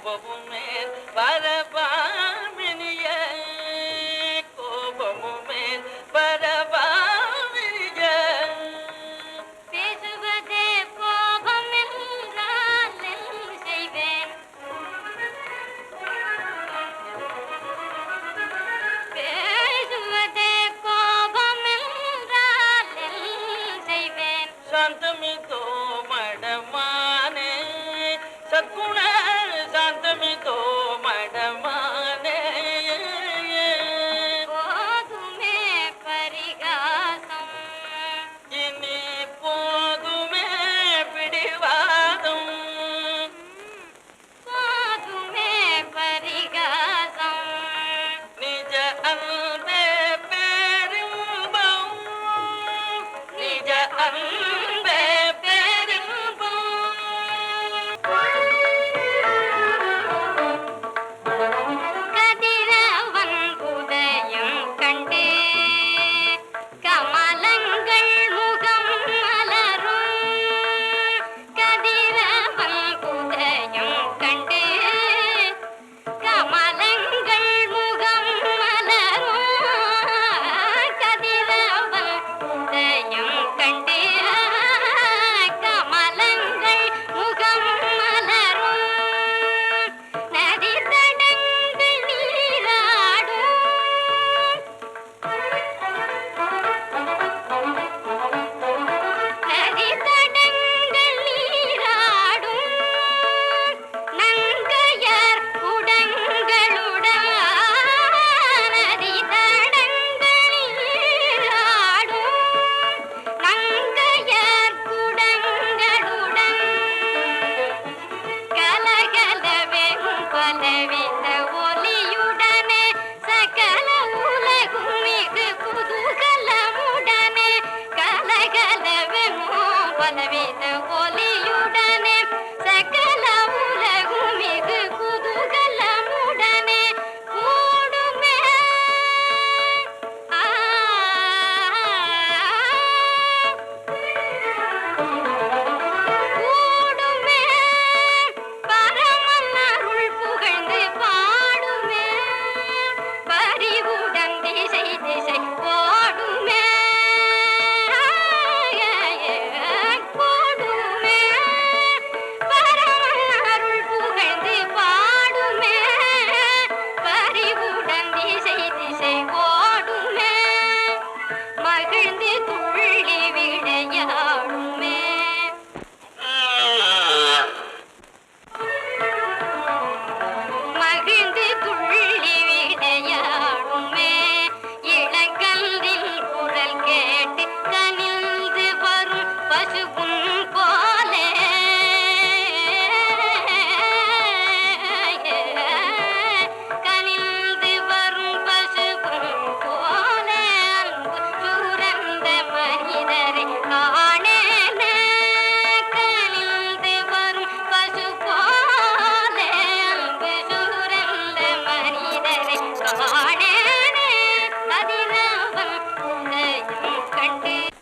கோபமுமே பரபாமினிய கோபமுமே பரபாமினிய பேசுவதே கோபம் என்றால் செய்வேன் பேசுவதே கோபம் என்றால் செய்வேன் சாந்தமிதோ மடமானே சத்குண சாந்தமிதோ மடமானே போதுமே பரிகாசம் இனி போதுமே பிடிவாதம் போதுமே பரிகாசம் நிஜ அன்பே பெரும்பம் நிஜ அன்பே கதிரவன் உதயம் கண்டு கமலங்கள் முகம் மலரும் கதிரவன் உதயம் கண்டு கமலங்கள் முகம் மலரும் கதிரவன் உதயம் கண்டு கமலங்கள் முகம் மலரும் நதி தடங்கள் நீராடும் நதி தடங்கள் நீராடும் நங்கையர் குடங்களுடன் நதி தடங்கள் நீராடும் நங்கையர் குடங்களுடன் கலகலவே பல